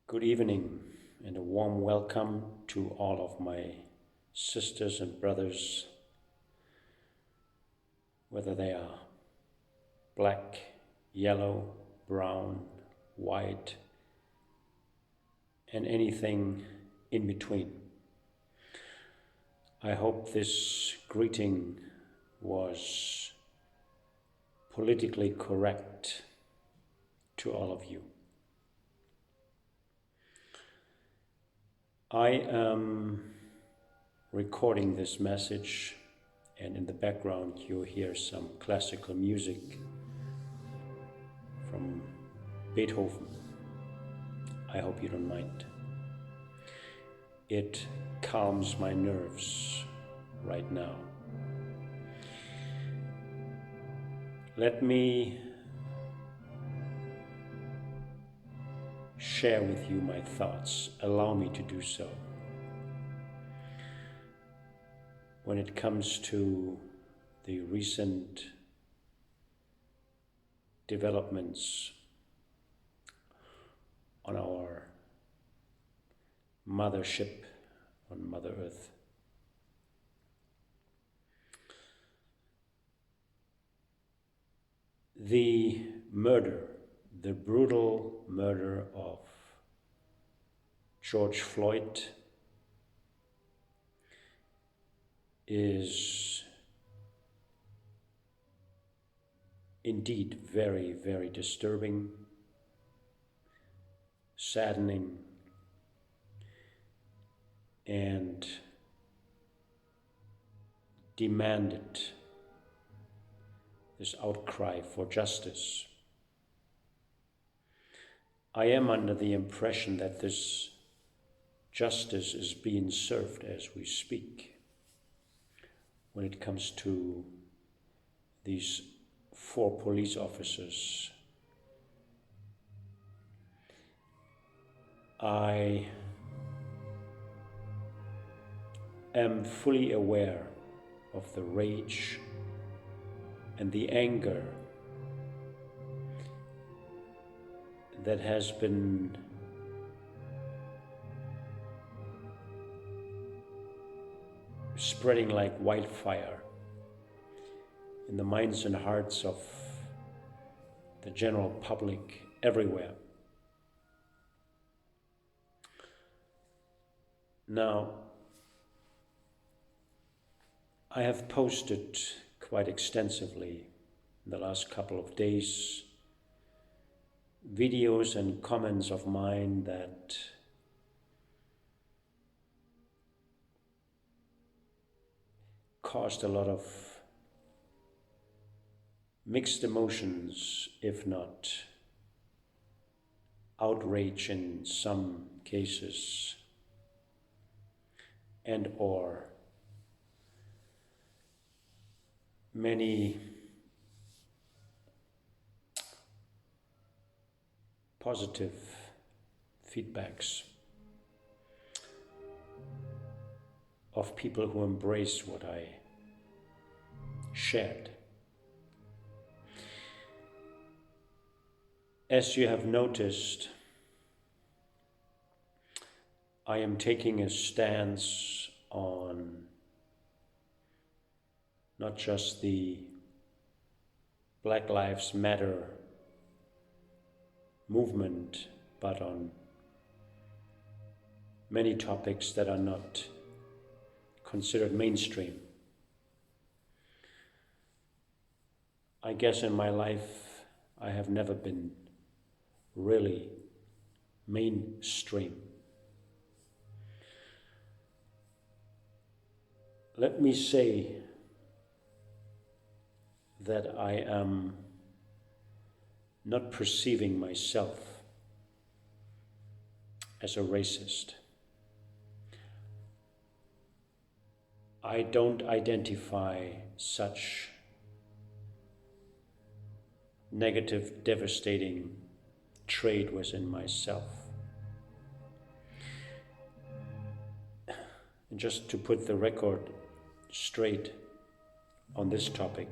Good evening and a warm welcome to all of my sisters and brothers, whether they are black, yellow, brown, white, and anything in between. I hope this greeting was politically correct to all of you. I am recording this message, and in the background you'll hear some classical music from Beethoven. I hope you don't mind. It calms my nerves right now. Let me share with you my thoughts. Allow me to do so. When it comes to the recent developments on our mothership on Mother Earth. The brutal murder of George Floyd is indeed very, very disturbing, saddening, and demanded this outcry for justice. I am under the impression that this justice is being served as we speak when it comes to these 4 police officers. I am fully aware of the rage and the anger that has been spreading like wildfire in the minds and hearts of the general public everywhere. Now, I have posted quite extensively in the last couple of days videos and comments of mine that caused a lot of mixed emotions, if not outrage in some cases, and or many positive feedbacks of people who embrace what I shared. As you have noticed, I am taking a stance on not just the Black Lives Matter movement, but on many topics that are not considered mainstream. I guess in my life I have never been really mainstream. Let me say that I am not perceiving myself as a racist. I don't identify such negative, devastating trait within myself. And just to put the record straight on this topic,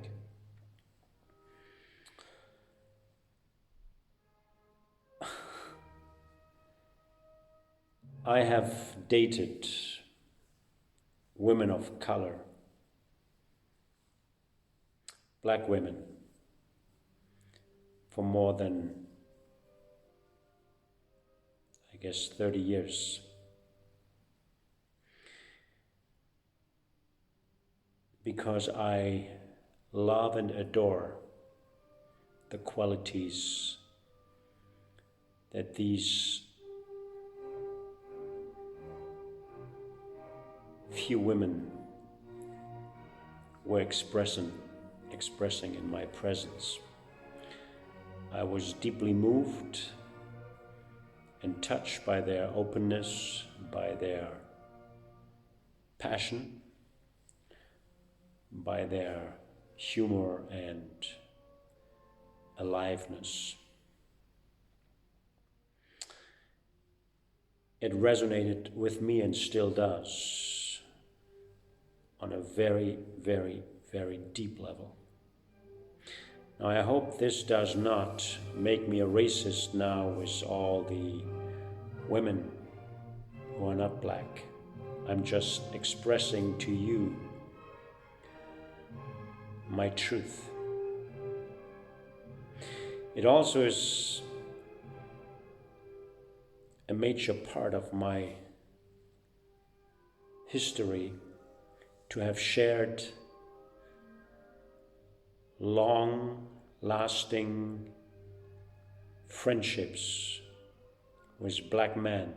I have dated women of color, black women, for more than, I guess, 30 years. Because I love and adore the qualities that these few women were expressing in my presence. I was deeply moved and touched by their openness, by their passion, by their humor and aliveness. It resonated with me and still does on a very, very, very deep level. Now, I hope this does not make me a racist now with all the women who are not black. I'm just expressing to you my truth. It also is a major part of my history to have shared long-lasting friendships with black men,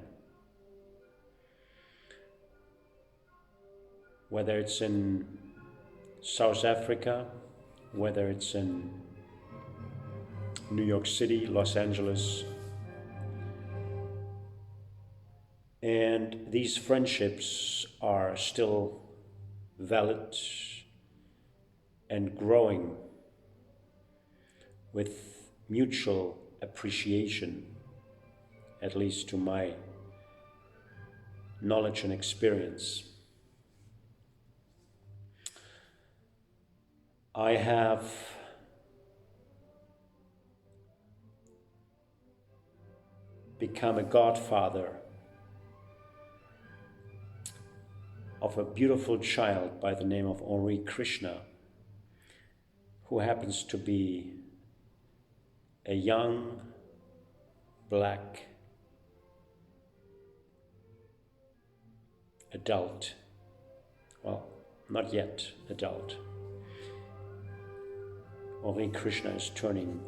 whether it's in South Africa, whether it's in New York City, Los Angeles. And these friendships are still valid and growing with mutual appreciation, at least to my knowledge and experience. I have become a godfather of a beautiful child by the name of Hare Krishna, who happens to be a young black adult. Well, not yet adult. Hare Krishna is turning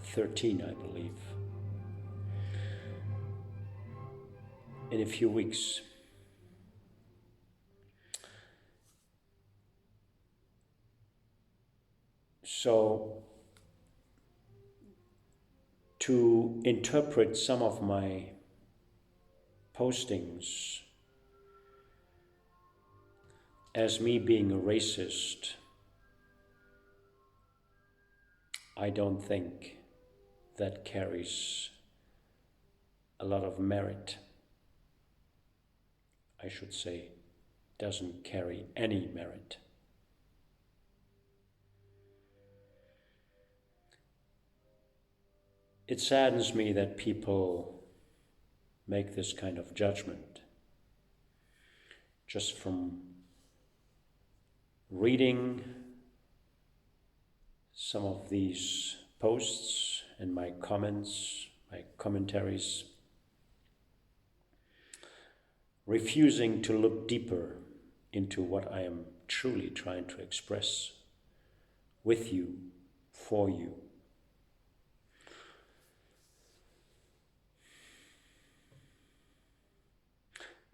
13, I believe, in a few weeks. So, to interpret some of my postings as me being a racist, I don't think that carries a lot of merit. I should say, doesn't carry any merit. It saddens me that people make this kind of judgment just from reading some of these posts and my comments, my commentaries, refusing to look deeper into what I am truly trying to express with you, for you.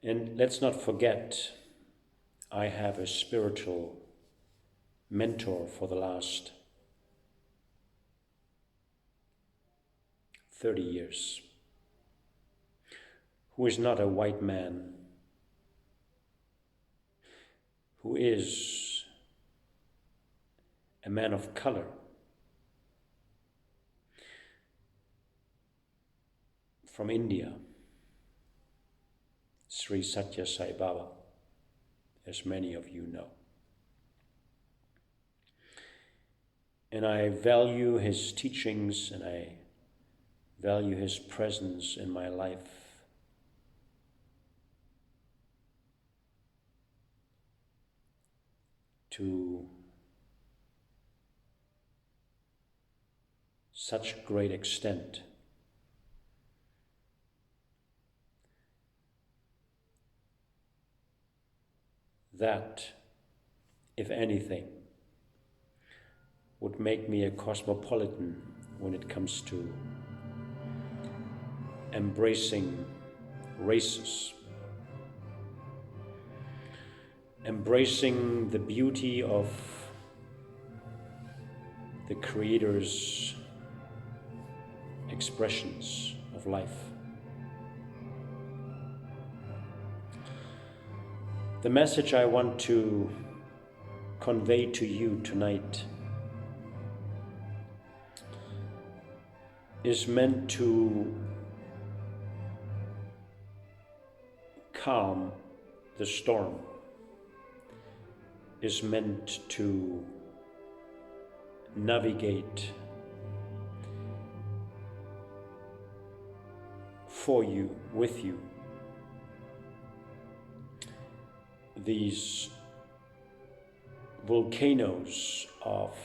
And let's not forget, I have a spiritual mentor for the last 30 years, who is not a white man, who is a man of color, from India, Sri Satya Sai Baba, as many of you know. And I value his teachings and I value his presence in my life to such great extent that, if anything, would make me a cosmopolitan when it comes to embracing races, embracing the beauty of the Creator's expressions of life. The message I want to convey to you tonight is meant to calm the storm, is meant to navigate for you, with you, these volcanoes of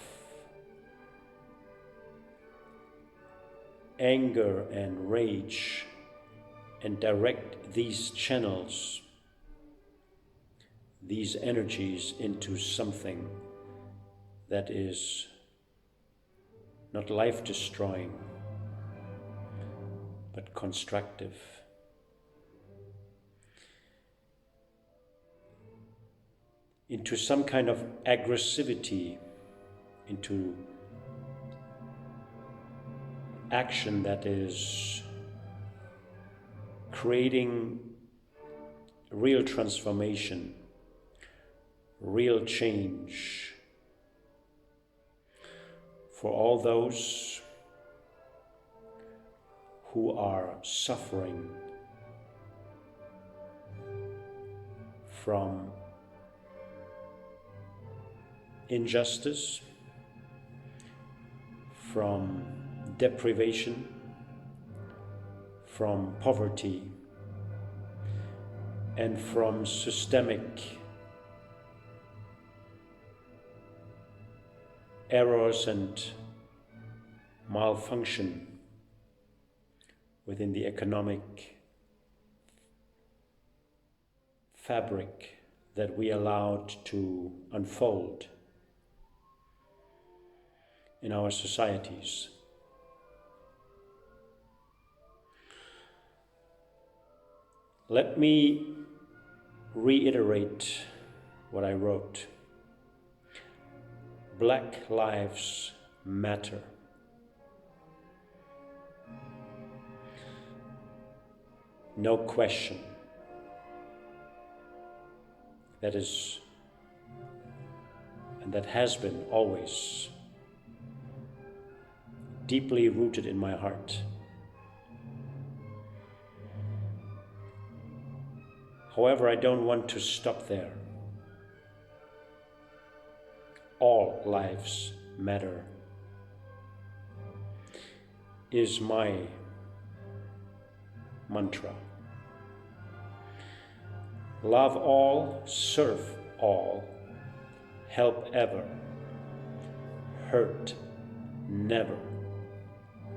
anger and rage, and direct these channels, these energies into something that is not life-destroying, but constructive. Into some kind of aggressivity, into action that is creating real transformation, real change for all those who are suffering from injustice, from deprivation, from poverty, and from systemic errors and malfunction within the economic fabric that we allowed to unfold in our societies. Let me reiterate what I wrote. Black lives matter. No question. That is, and that has been always deeply rooted in my heart. However, I don't want to stop there. All lives matter is my mantra. Love all, serve all, help ever, hurt never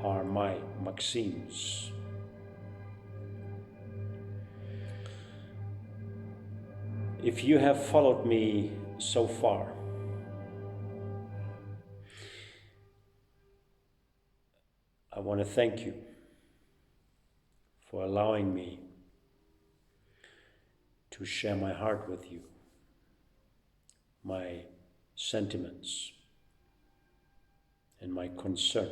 are my maxims. If you have followed me so far, I want to thank you for allowing me to share my heart with you, my sentiments, and my concern.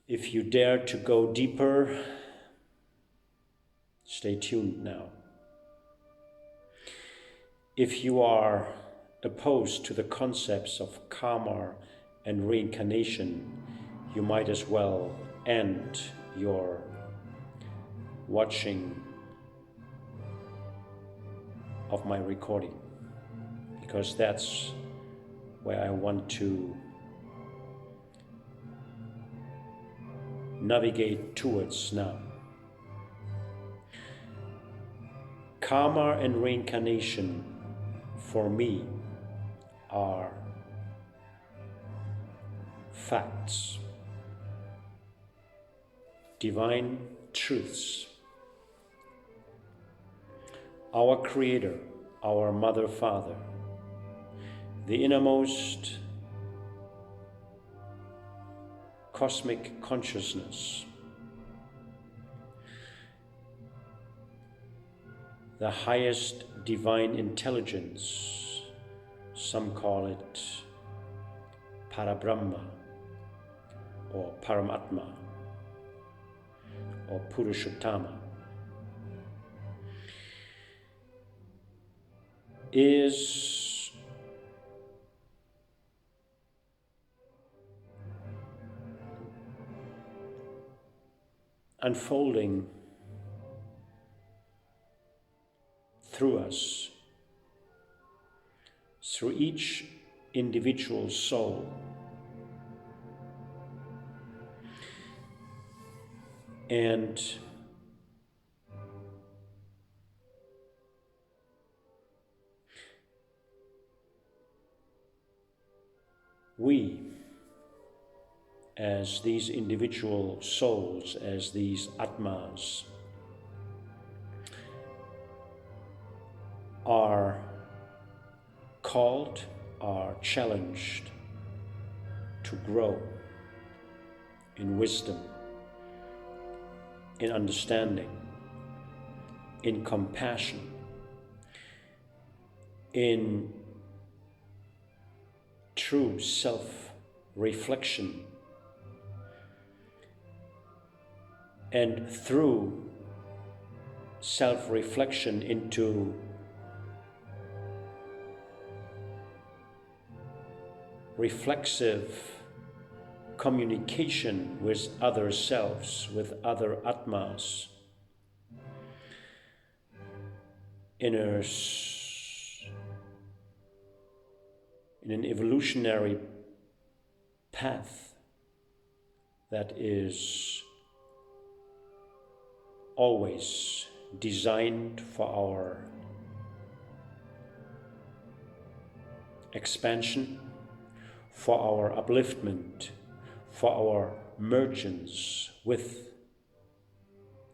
If you dare to go deeper, stay tuned now. If you are opposed to the concepts of karma and reincarnation, you might as well end your watching of my recording, because that's where I want to navigate towards now. Karma and reincarnation for me are facts, divine truths. Our Creator, our Mother, Father, the innermost cosmic consciousness, the highest divine intelligence, some call it Parabrahma or Paramatma or Purushottama, is unfolding through us, through each individual soul. And we, as these individual souls, as these Atmas, are called, are challenged to grow in wisdom, in understanding, in compassion, in true self-reflection, and through self-reflection into reflexive communication with other selves, with other Atmas, in an evolutionary path that is always designed for our expansion, for our upliftment, for our mergence with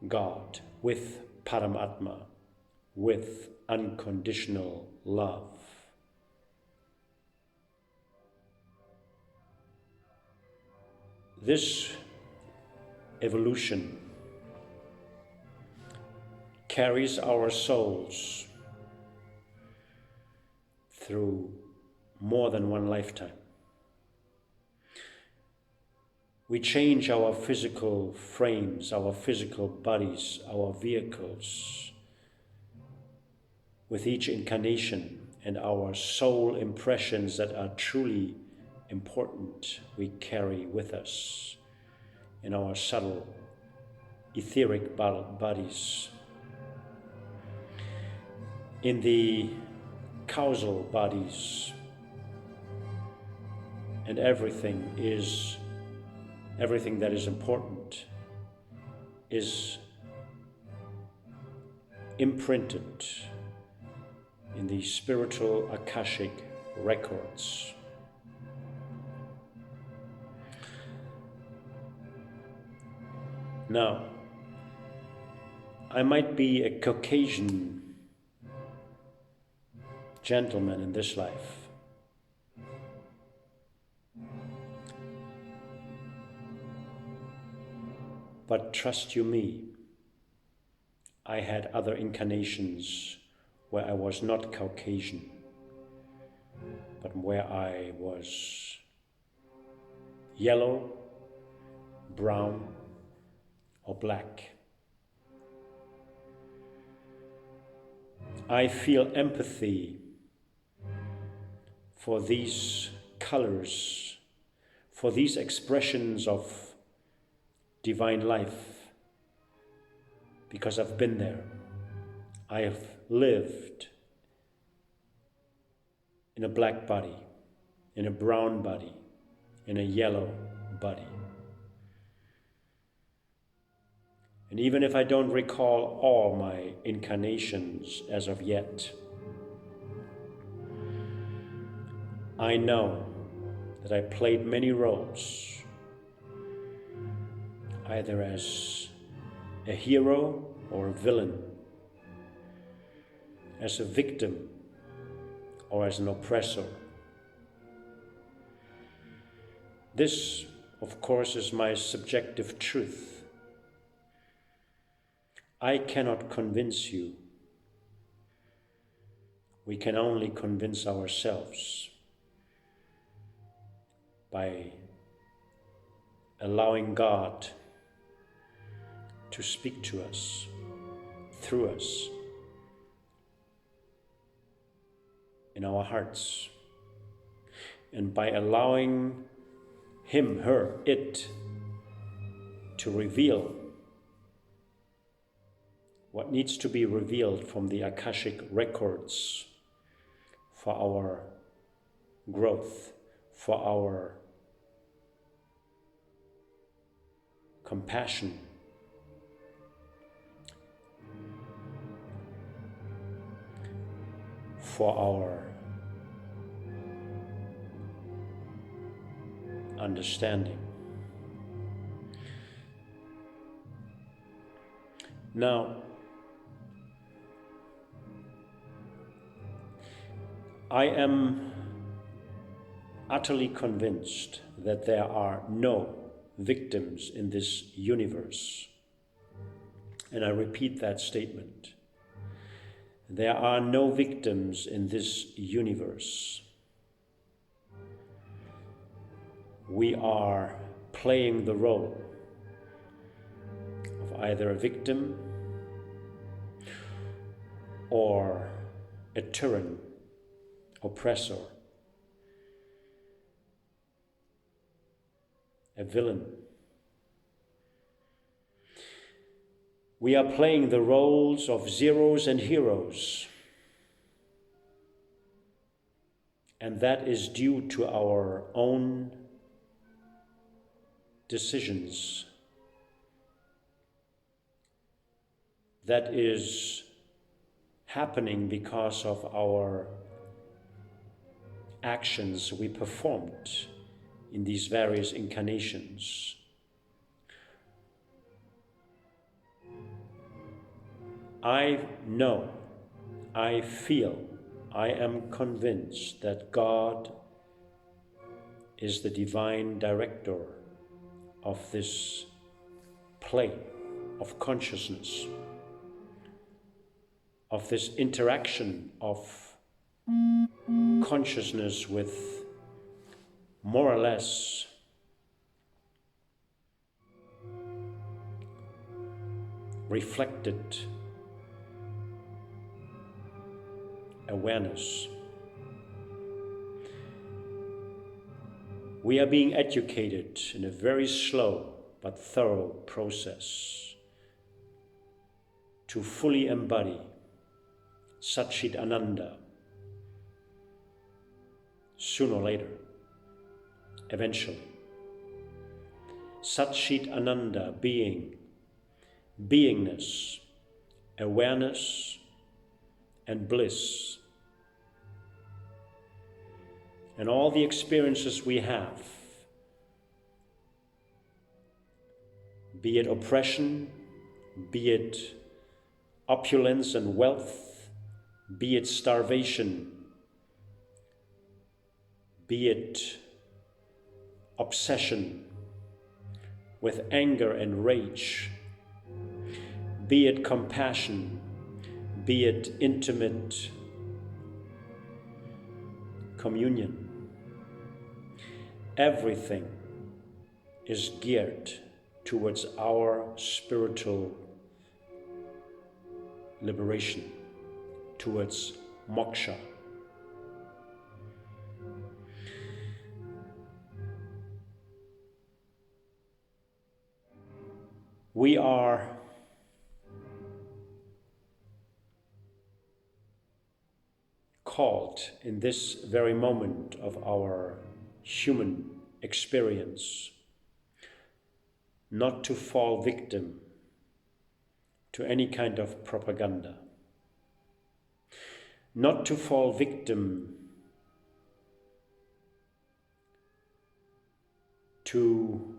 God, with Paramatma, with unconditional love. This evolution carries our souls through more than one lifetime. We change our physical frames, our physical bodies, our vehicles with each incarnation, and our soul impressions that are truly important we carry with us in our subtle etheric bodies. In the causal bodies, and everything that is important is imprinted in the spiritual Akashic records. Now, I might be a Caucasian gentleman in this life, but trust you me, I had other incarnations where I was not Caucasian, but where I was yellow, brown, or black. I feel empathy for these colors, for these expressions of divine life, because I've been there. I have lived in a black body, in a brown body, in a yellow body. And even if I don't recall all my incarnations as of yet, I know that I played many roles, either as a hero or a villain, as a victim or as an oppressor. This, of course, is my subjective truth. I cannot convince you. We can only convince ourselves by allowing God to speak to us, through us, in our hearts, and by allowing Him, her, it to reveal what needs to be revealed from the Akashic records for our growth, for our compassion, for our understanding. Now, I am utterly convinced that there are no victims in this universe. And I repeat that statement. There are no victims in this universe. We are playing the role of either a victim or a tyrant, oppressor, a villain. We are playing the roles of zeros and heroes, and that is due to our own decisions. That is happening because of our actions we performed in these various incarnations. I know, I feel, I am convinced that God is the divine director of this play of consciousness, of this interaction of consciousness with more or less reflected awareness. We are being educated in a very slow but thorough process to fully embody Satchit Ananda sooner or later, eventually. Satchit Ananda being, beingness, awareness, and bliss. And all the experiences we have, be it oppression, be it opulence and wealth, be it starvation, be it obsession with anger and rage, be it compassion, be it intimate communion. Everything is geared towards our spiritual liberation, towards moksha. We are called in this very moment of our human experience not to fall victim to any kind of propaganda, not to fall victim to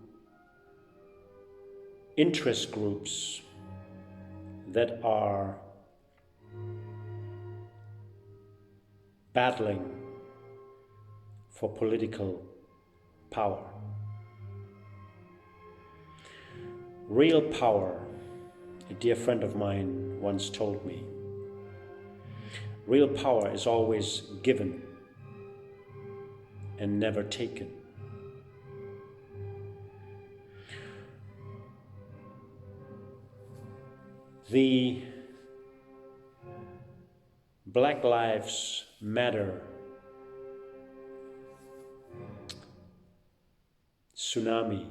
interest groups that are battling for political power. Real power, a dear friend of mine once told me, real power is always given and never taken. The Black Lives Matter tsunami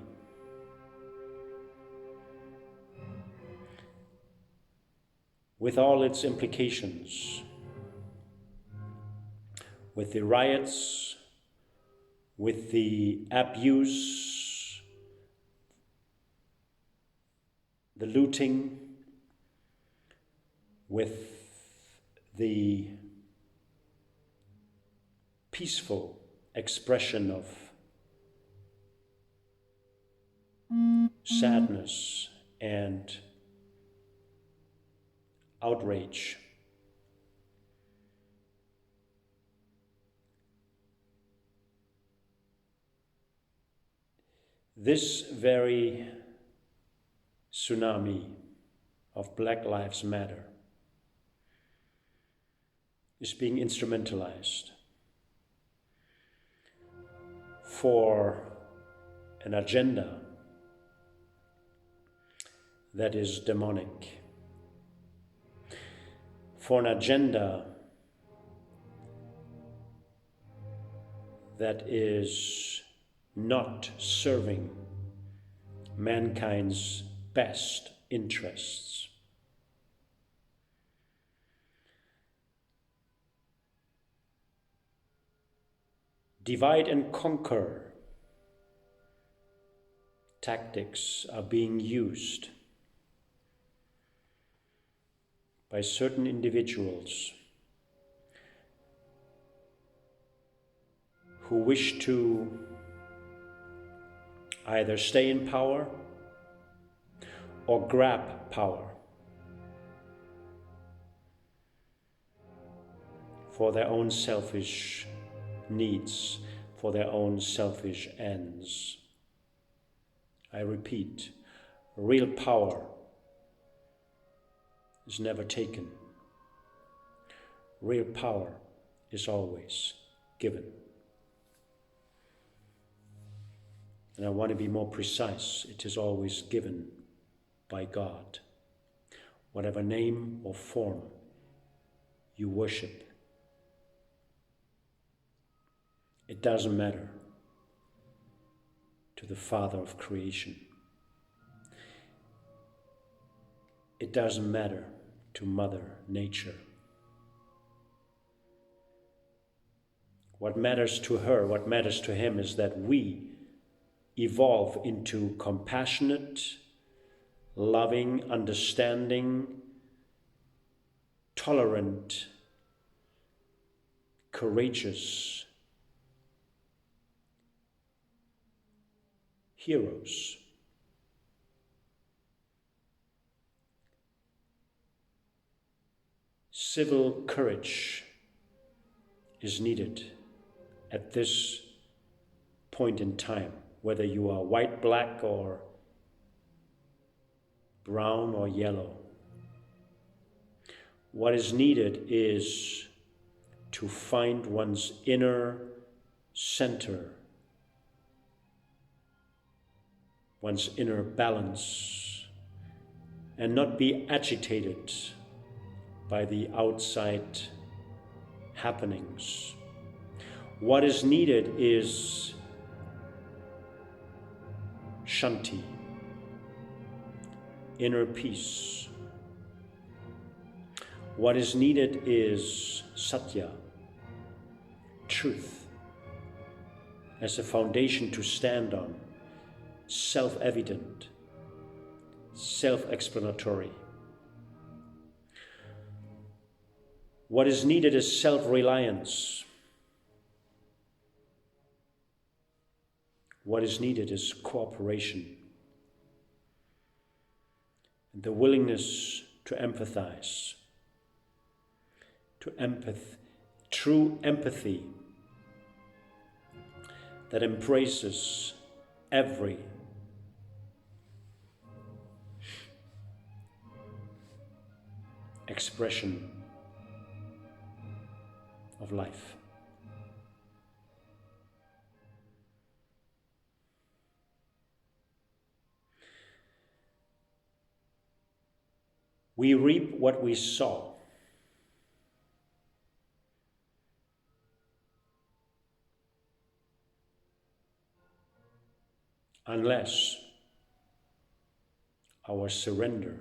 with all its implications, with the riots, with the abuse, the looting, with the peaceful expression of sadness and outrage. This very tsunami of Black Lives Matter is being instrumentalized for an agenda that is demonic, for an agenda that is not serving mankind's best interests. Divide and conquer tactics are being used by certain individuals who wish to either stay in power or grab power for their own selfish needs, for their own selfish ends. I repeat, real power is never taken. Real power is always given. And I want to be more precise. It is always given by God. Whatever name or form you worship, it doesn't matter to the Father of creation. It doesn't matter to Mother Nature. What matters to her, what matters to him is that we evolve into compassionate, loving, understanding, tolerant, courageous heroes. Civil courage is needed at this point in time, whether you are white, black, or brown or yellow. What is needed is to find one's inner center, one's inner balance, and not be agitated by the outside happenings. What is needed is shanti, inner peace. What is needed is satya, truth, as a foundation to stand on, self-evident, self-explanatory, What is needed is self-reliance. What is needed is cooperation and the willingness to empathize, true empathy that embraces every expression of life. We reap what we sow. Unless our surrender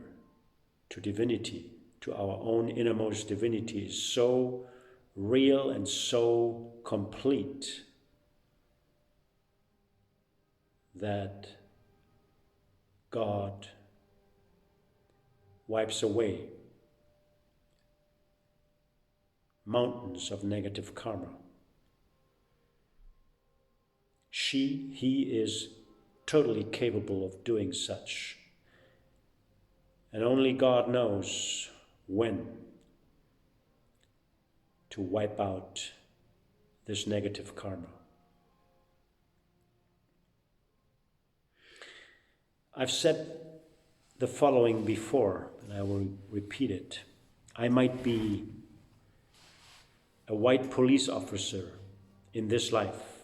to divinity, to our own innermost divinity, is so real and so complete that God wipes away mountains of negative karma. He is totally capable of doing such. And only God knows when to wipe out this negative karma. I've said the following before, and I will repeat it. I might be a white police officer in this life,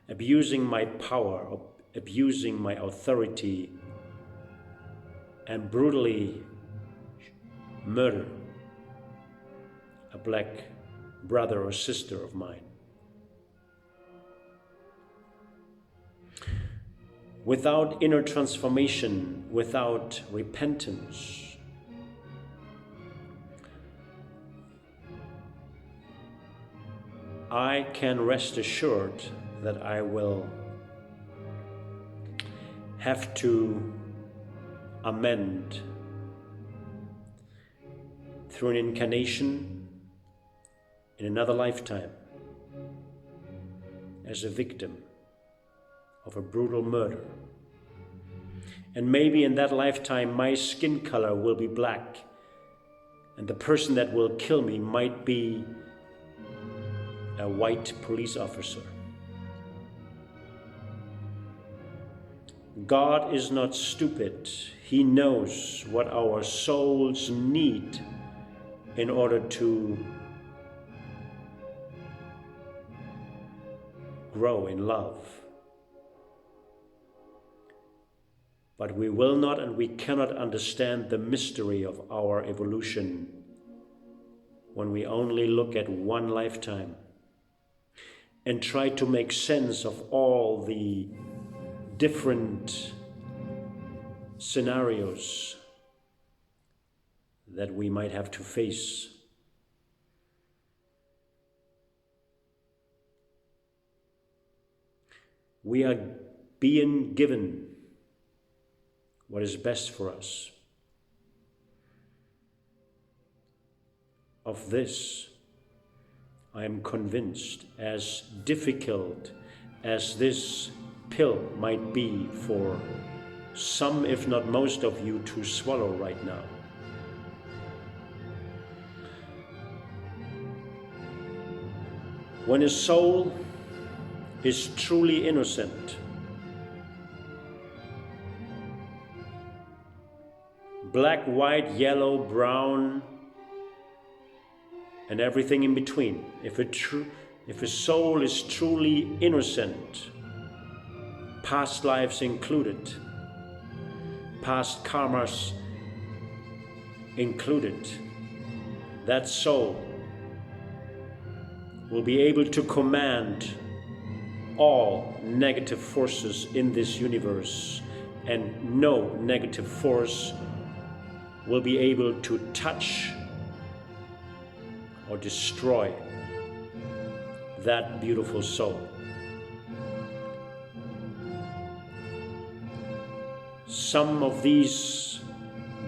abusing my power, abusing my authority, and brutally murder a black brother or sister of mine. Without inner transformation, without repentance, I can rest assured that I will have to amend through an incarnation in another lifetime as a victim of a brutal murder. And maybe in that lifetime my skin color will be black, and the person that will kill me might be a white police officer. God is not stupid. He knows what our souls need in order to grow in love. But we will not and we cannot understand the mystery of our evolution when we only look at one lifetime and try to make sense of all the different scenarios that we might have to face. We are being given what is best for us. Of this, I am convinced, as difficult as this pill might be for some, if not most of you, to swallow right now. When a soul is truly innocent, black, white, yellow, brown, and everything in between. If a soul is truly innocent, past lives included, past karmas included, that soul will be able to command all negative forces in this universe, and no negative force will be able to touch or destroy that beautiful soul. Some of these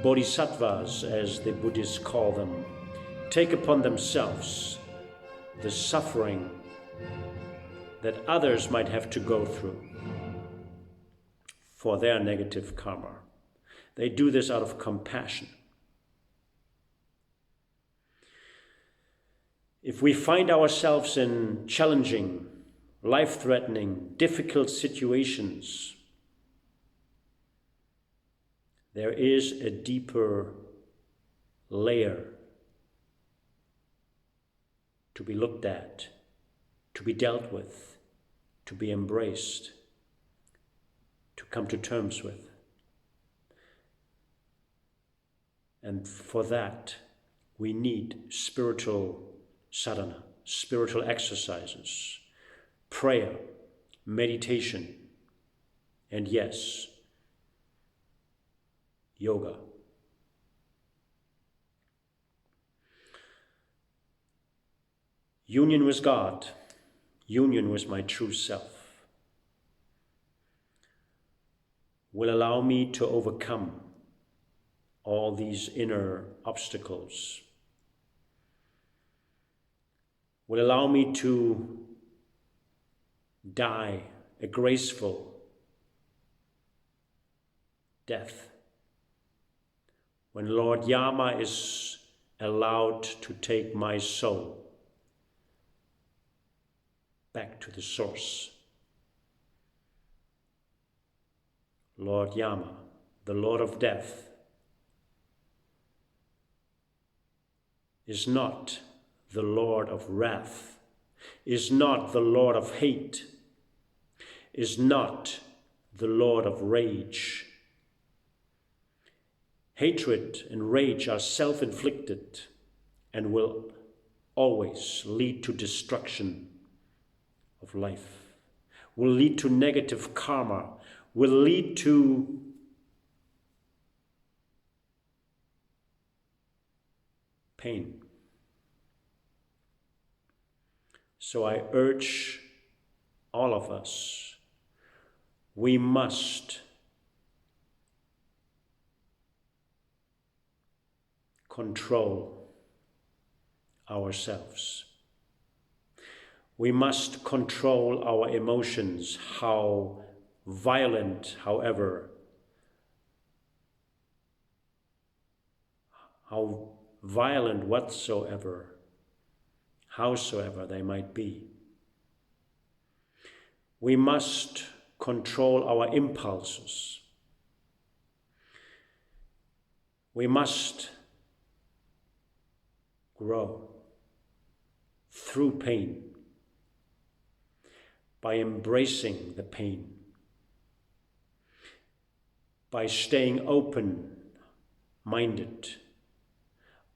bodhisattvas, as the Buddhists call them, take upon themselves the suffering that others might have to go through for their negative karma. They do this out of compassion. If we find ourselves in challenging, life-threatening, difficult situations, there is a deeper layer to be looked at, to be dealt with, to be embraced, to come to terms with. And for that, we need spiritual sadhana, spiritual exercises, prayer, meditation, and yes, yoga. Union with God, union with my true self, will allow me to overcome all these inner obstacles, will allow me to die a graceful death. When Lord Yama is allowed to take my soul back to the source. Lord Yama, the Lord of Death, is not the Lord of wrath, is not the Lord of hate, is not the Lord of rage. Hatred and rage are self-inflicted and will always lead to destruction of life, will lead to negative karma, will lead to pain. So I urge all of us, we must control ourselves. We must control our emotions, how violent, however, how violent whatsoever, howsoever they might be. We must control our impulses. We must grow through pain by embracing the pain, by staying open-minded,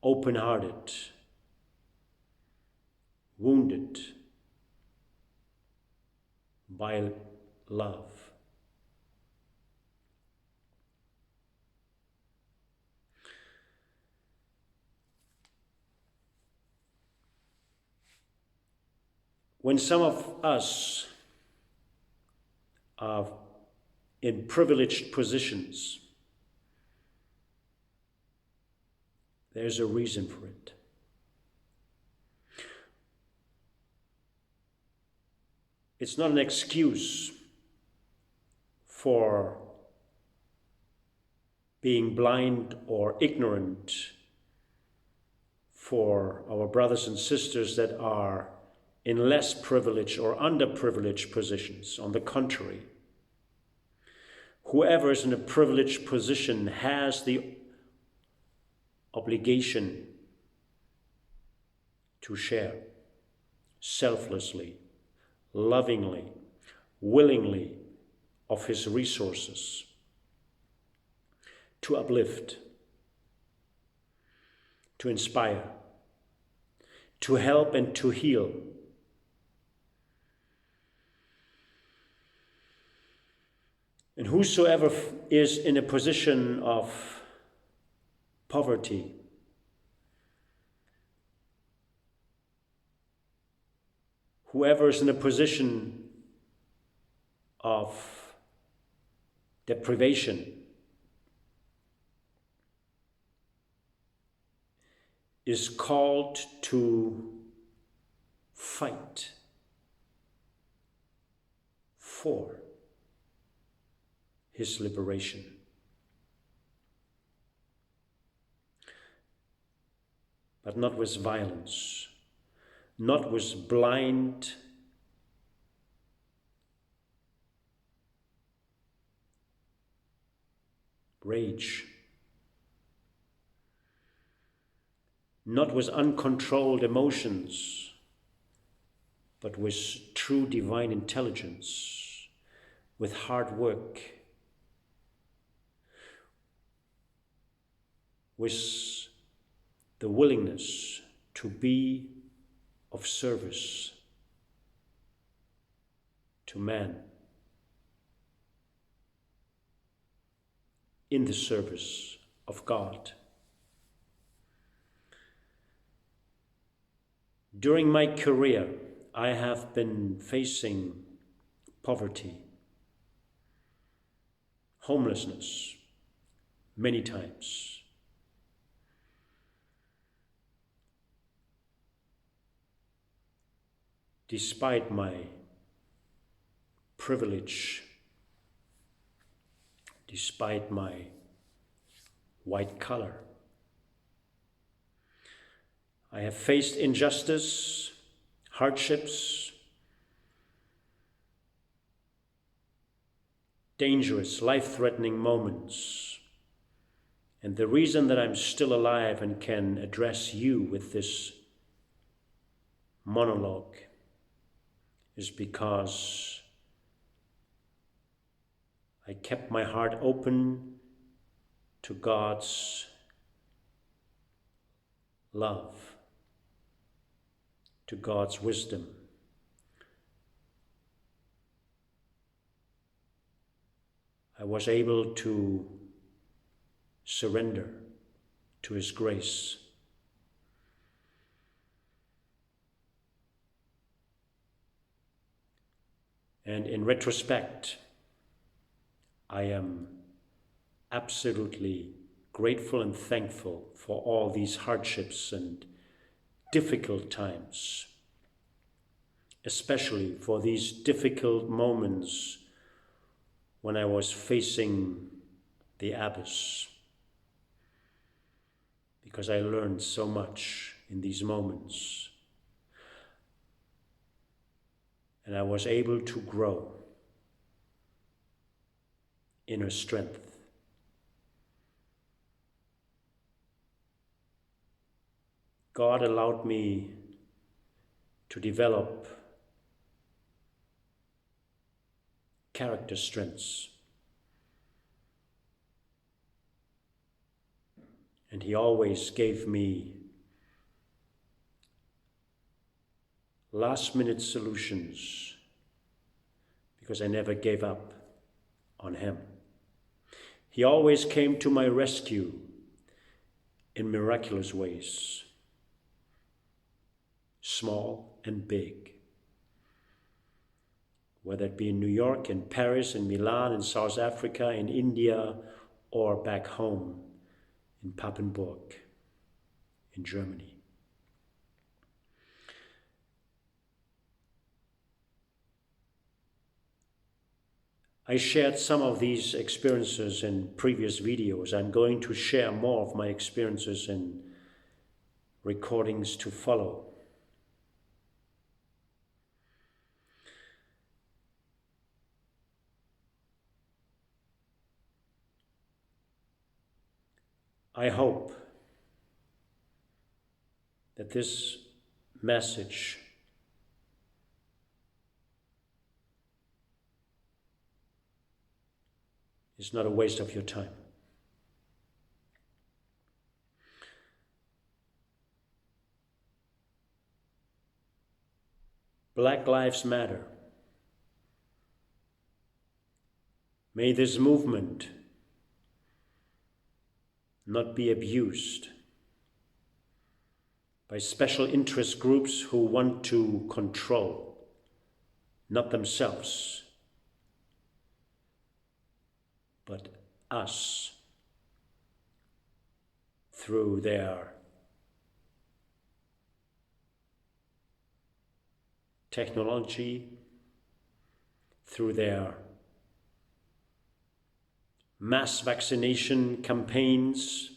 open-hearted, wounded by love. When some of us are in privileged positions, there's a reason for it. It's not an excuse for being blind or ignorant for our brothers and sisters that are in less privileged or underprivileged positions. On the contrary, whoever is in a privileged position has the obligation to share selflessly, lovingly, willingly of his resources, to uplift, to inspire, to help and to heal. And whosoever is in a position of poverty, whoever is in a position of deprivation, is called to fight for his liberation. But not with violence, not with blind rage, not with uncontrolled emotions, but with true divine intelligence, with hard work, with the willingness to be of service to man, in the service of God. During my career, I have been facing poverty, homelessness many times. Despite my privilege, despite my white color, I have faced injustice, hardships, dangerous, life-threatening moments. And the reason that I'm still alive and can address you with this monologue is because I kept my heart open to God's love, to God's wisdom. I was able to surrender to His grace. And in retrospect, I am absolutely grateful and thankful for all these hardships and difficult times, especially for these difficult moments when I was facing the abyss, because I learned so much in these moments. And I was able to grow inner strength. God allowed me to develop character strengths. And He always gave me last-minute solutions because I never gave up on Him. He always came to my rescue in miraculous ways, small and big. Whether it be in New York, in Paris, in Milan, in South Africa, in India, or back home in Papenburg, in Germany. I shared some of these experiences in previous videos. I'm going to share more of my experiences in recordings to follow. I hope that this message is not a waste of your time. Black Lives Matter. May this movement not be abused by special interest groups who want to control, not themselves, but us through their technology, through their mass vaccination campaigns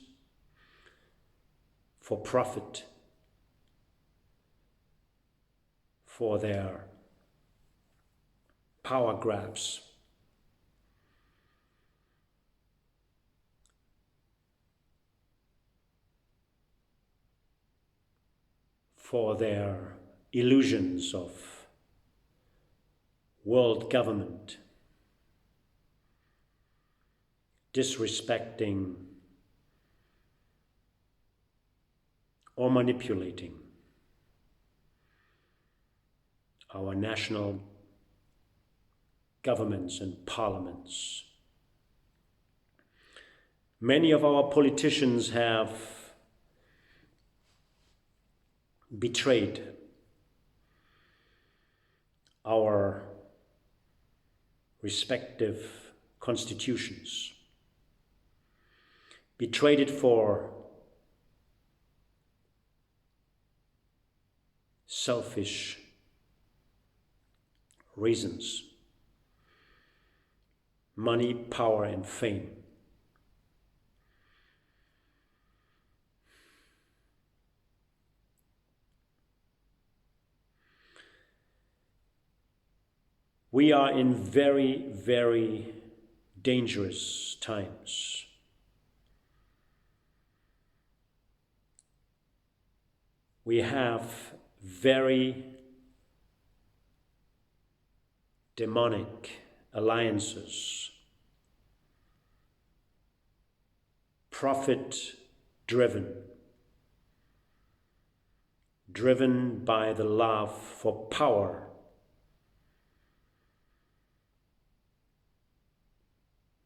for profit, for their power grabs, for their illusions of world government, disrespecting or manipulating our national governments and parliaments. Many of our politicians have betrayed our respective constitutions, betrayed it for selfish reasons, money, power, and fame. We are in very, very dangerous times. We have very demonic alliances, profit-driven, driven by the love for power,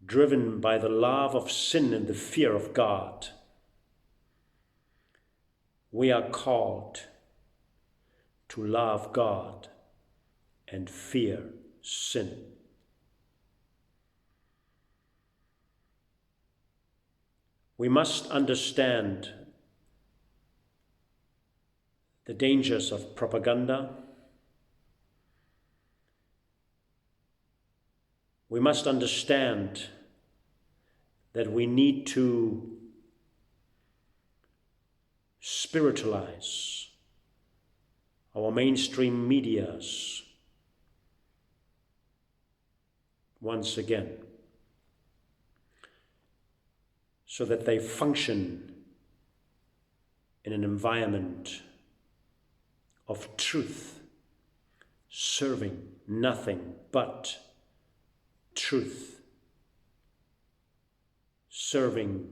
driven by the love of sin and the fear of God. We are called to love God and fear sin. We must understand the dangers of propaganda. We must understand that we need to spiritualize our mainstream medias once again, so that they function in an environment of truth, serving nothing but truth, serving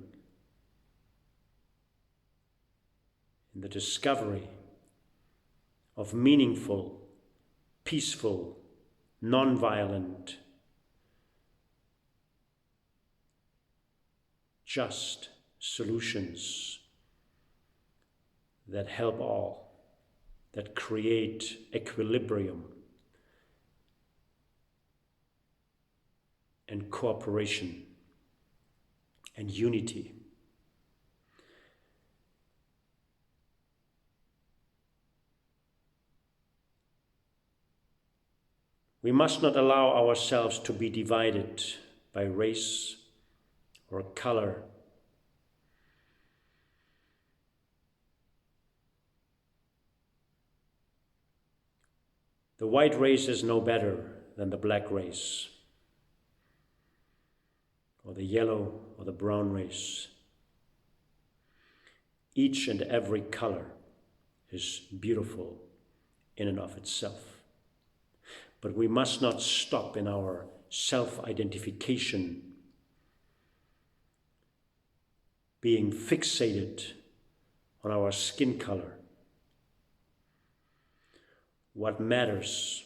in the discovery of meaningful, peaceful, non-violent, just solutions that help all, that create equilibrium and cooperation and unity. We must not allow ourselves to be divided by race or color. The white race is no better than the black race, or the yellow or the brown race. Each and every color is beautiful in and of itself. But we must not stop in our self-identification, being fixated on our skin color. What matters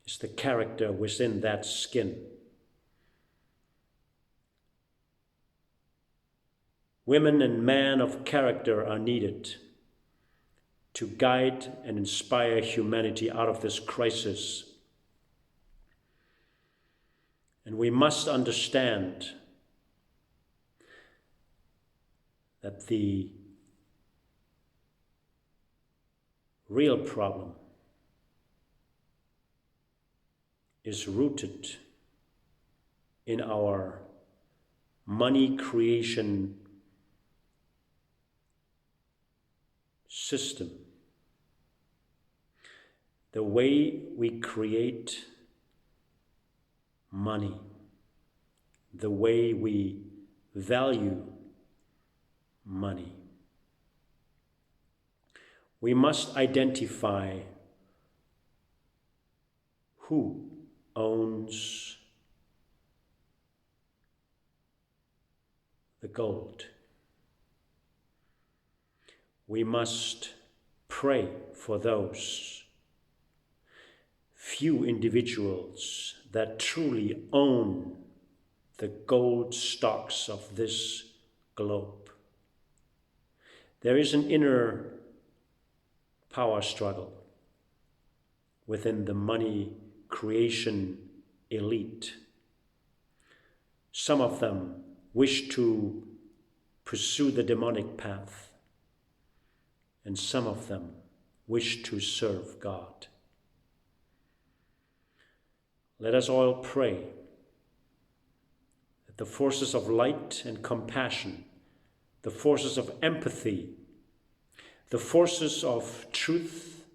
is the character within that skin. Women and men of character are needed to guide and inspire humanity out of this crisis. And we must understand that the real problem is rooted in our money creation system. The way we create money, the way we value money. We must identify who owns the gold. We must pray for those few individuals that truly own the gold stocks of this globe. There is an inner power struggle within the money creation elite. Some of them wish to pursue the demonic path, and some of them wish to serve God. Let us all pray that the forces of light and compassion, the forces of empathy, the forces of truth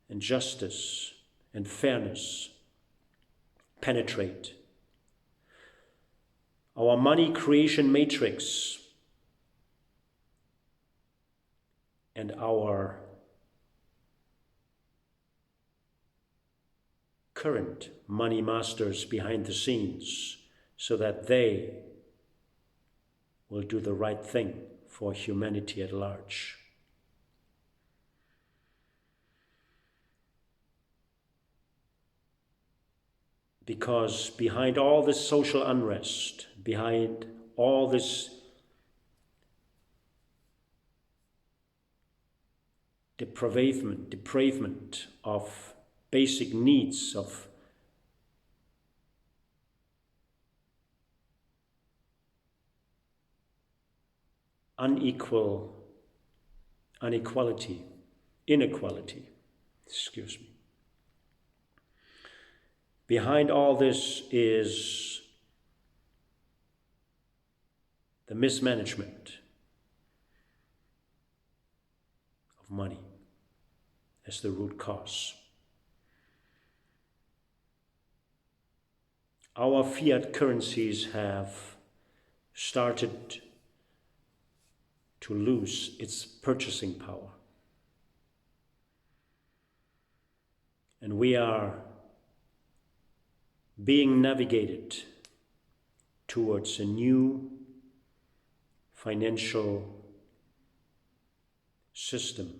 and justice and fairness penetrate our money creation matrix and our current money masters behind the scenes, so that they will do the right thing for humanity at large. Because behind all this social unrest, behind all this depravement of basic needs, of inequality, behind all this is the mismanagement of money as the root cause. Our fiat currencies have started to lose its purchasing power. And we are being navigated towards a new financial system.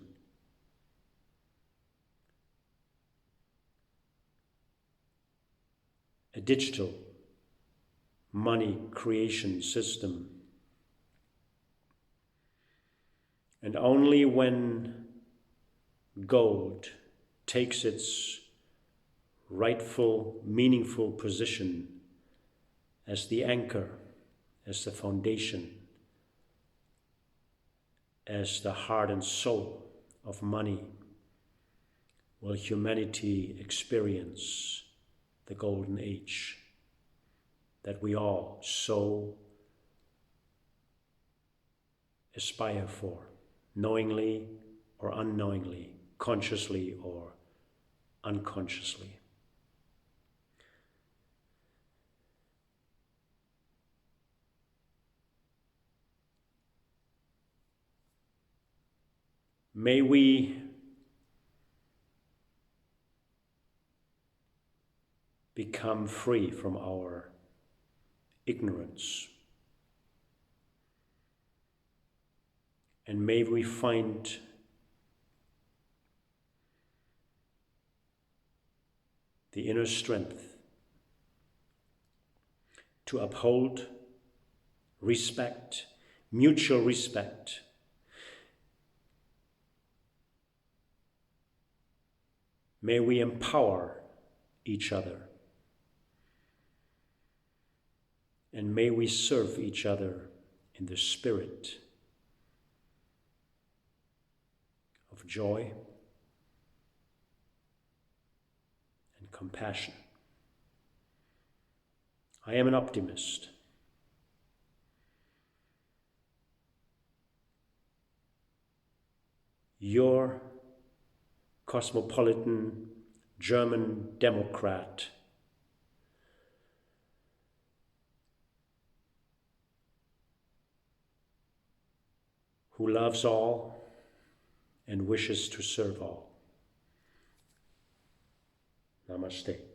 A digital money creation system. And only when gold takes its rightful, meaningful position as the anchor, as the foundation, as the heart and soul of money, will humanity experience the golden age that we all so aspire for, knowingly or unknowingly, consciously or unconsciously. May we become free from our ignorance, and may we find the inner strength to uphold respect, mutual respect, may we empower each other, and may we serve each other in the spirit of joy and compassion. I am an optimist. Your cosmopolitan German Democrat who loves all and wishes to serve all. Namaste.